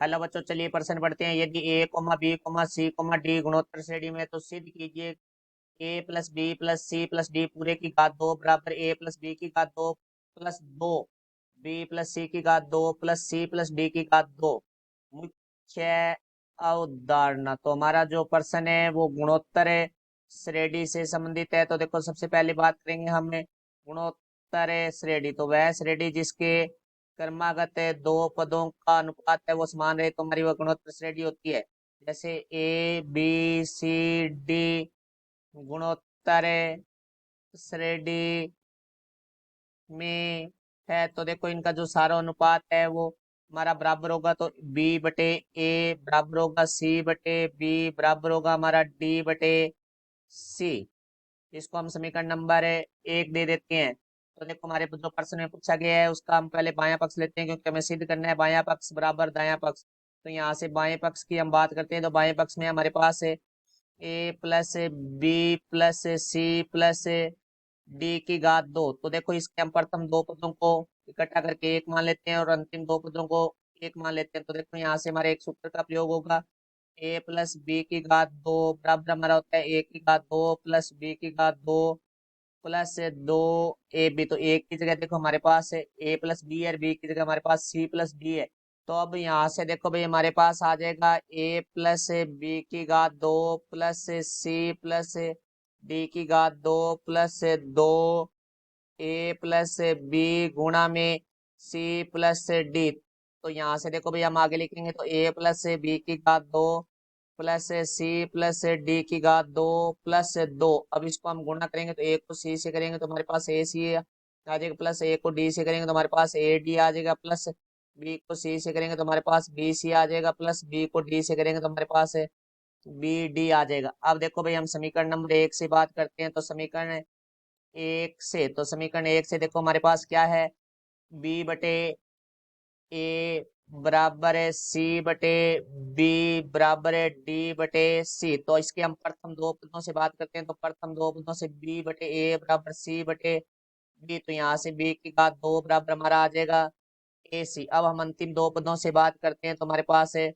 Hello बच्चों, चलिए प्रश्न पढ़ते हैं। यदि A comma B comma C comma D गुणोत्तर श्रेणी में है, तो सिद्ध कीजिए A plus B plus C plus D पूरे की घात दो बराबर ए प्लस बी की घात दो प्लस दो बी प्लस सी की घात दो प्लस सी प्लस डी की घात दो। मुख्य अवधारणा। तो हमारा जो प्रश्न है वो गुणोत्तर श्रेणी से संबंधित है। तो देखो, सबसे पहले बात करेंगे हमें गुणोत्तर श्रेणी। तो वह श्रेणी जिसके क्रमागत दो पदों का अनुपात है वो समान रहे, तो हमारी वह गुणोत्तर श्रेणी होती है। जैसे ए बी सी डी गुणोत्तर श्रेणी में है, तो देखो इनका जो सारा अनुपात है वो हमारा बराबर होगा। तो बी बटे ए बराबर होगा सी बटे बी बराबर होगा हमारा डी बटे सी। इसको हम समीकरण नंबर एक दे देते हैं। तो देखो, हमारे जो प्रश्न में पूछा गया है उसका हम पहले बायां पक्ष लेते हैं, क्योंकि हमें सिद्ध करना है बायां पक्ष बराबर दायां पक्ष। तो यहाँ से बाएं पक्ष की हम बात करते हैं। तो बाएं पक्ष में हमारे पास है A plus B plus C plus D की घात दो। तो देखो, इसके हम प्रथम दो पदों को इकट्ठा करके एक मान लेते हैं और अंतिम दो पदों को एक मान लेते हैं। तो देखो, यहाँ से हमारे एक सूत्र का प्रयोग होगा। ए प्लस बी की घात दो बराबर हमारा होता है ए की घात दो प्लस बी की घात दो प्लस दो ए बी। तो ए की जगह देखो हमारे पास है ए प्लस बी है और बी की जगह हमारे पास सी प्लस डी है। तो अब यहाँ से देखो भाई, हमारे पास आ जाएगा ए प्लस बी की घात दो प्लस सी प्लस डी की घात दो प्लस दो ए प्लस बी गुणा में सी प्लस डी। तो यहाँ से देखो भाई, हम आगे लिखेंगे तो ए प्लस बी की घात दो प्लस सी प्लस डी की घात दो प्लस दो। अब इसको हम गुणा करेंगे तो ए को सी से करेंगे तो हमारे पास ए सी आ जाएगा, प्लस ए को डी से करेंगे तो हमारे पास ए डी आ जाएगा, प्लस बी को सी से करेंगे तो हमारे पास बी सी आ जाएगा, प्लस बी को डी से करेंगे तो हमारे पास बी डी आ जाएगा। अब देखो भाई, हम समीकरण नंबर एक से बात करते हैं। तो समीकरण एक से देखो हमारे पास क्या है, बी बटे ए बराबर है सी बटे बी बराबर है डी बटे सी। तो इसके हम प्रथम दो पदों से बात करते हैं। तो प्रथम दो पदों से बी बटे ए बराबर सी बटे बी। तो यहाँ से बी की घात दो बराबर हमारा आ जाएगा ए सी। अब हम अंतिम दो पदों से बात करते हैं। तो हमारे पास है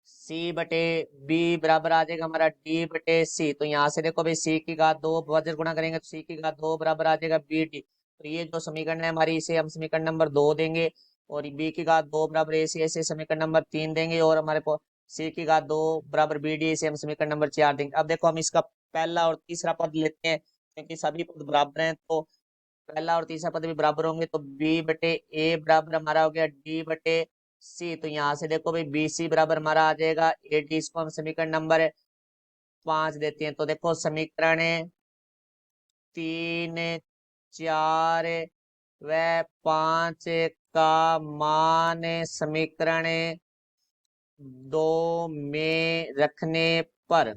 सी बटे बी बराबर आ जाएगा हमारा डी बटे सी। तो यहाँ से देखो भाई, सी की घात दो वज्र गुणा करेंगे तो सी की घात दो बराबर आ जाएगा बी डी। तो ये जो समीकरण है हमारी, इसे हम समीकरण नंबर दो देंगे। और बी की घात दो बराबर ए सी, ऐसे समीकरण नंबर तीन देंगे। और हमारे को सी की घात दो बराबर बी डी, इसे हम समीकरण नंबर चार देंगे। अब देखो, हम इसका पहला और तीसरा पद लेते हैं, क्योंकि सभी पद बराबर हैं। तो पहला और तीसरा पद भी बराबर होंगे। तो बी बटे ए बराबर हमारा हो गया डी बटे सी। तो यहाँ से देखो भाई, बी सी बराबर हमारा आ जाएगा ए डी। इसको हम समीकरण नंबर पांच देते हैं। तो देखो, समीकरण तीन चार व पांच का मान समीकरण दो में रखने पर,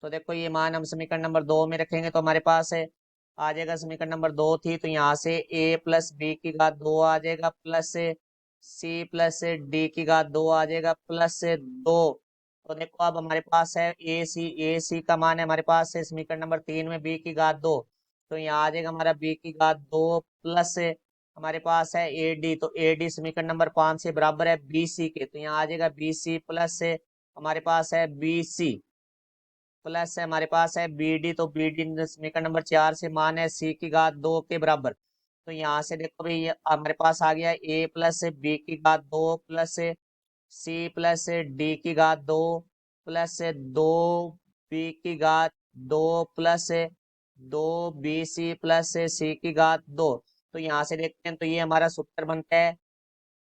तो देखो ये मान हम समीकरण नंबर दो में रखेंगे तो हमारे पास है आ जाएगा, समीकरण नंबर दो थी तो यहाँ से ए प्लस बी की घात दो आ जाएगा, प्लस सी प्लस डी की घात दो आ जाएगा, प्लस दो। तो देखो, अब हमारे पास है ए सी का मान है हमारे पास है समीकरण नंबर तीन में बी की घात दो। तो यहाँ आ जाएगा हमारा बी की घात दो प्लस हमारे पास है ए डी। तो ए डी समीकरण नंबर पांच से बराबर है बी सी के। तो यहाँ आ जाएगा बी सी प्लस हमारे पास है बी सी प्लस है हमारे पास है बी डी। तो बी डी समीकरण नंबर चार से मान है सी की घात दो के बराबर। तो यहाँ से देखो भाई, ये हमारे पास आ गया ए प्लस बी की घात दो प्लस सी प्लस डी की घात दो प्लस दो बी की घात दो प्लस दो बी सी प्लस सी की घात दो। तो यहाँ से देखते हैं तो ये हमारा सूत्र बनता है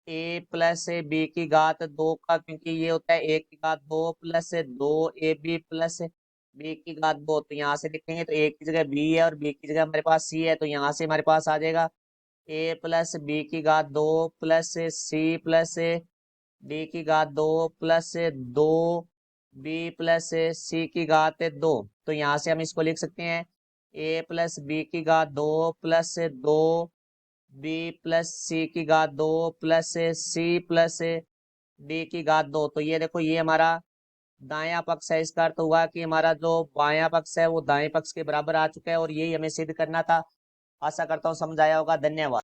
ए प्लस बी की घात दो का, क्योंकि ये होता है ए की घात दो प्लस दो ए बी प्लस बी की घात दो। तो यहाँ से देखेंगे तो ए की जगह बी है और बी की जगह हमारे पास सी है। तो यहाँ से हमारे पास आ जाएगा ए प्लस बी की घात दो प्लस सी प्लस डी की घात दो प्लस दो बी प्लस सी की घात दो। तो यहाँ से हम इसको लिख सकते हैं ए प्लस बी की घात दो प्लस दो बी प्लस सी की घात दो प्लस सी प्लस डी की घात दो। तो ये देखो, ये हमारा दायां पक्ष है। इसका अर्थ हुआ कि हमारा जो बायां पक्ष है वो दाएं पक्ष के बराबर आ चुका है, और यही हमें सिद्ध करना था। आशा करता हूँ समझ आया होगा। धन्यवाद।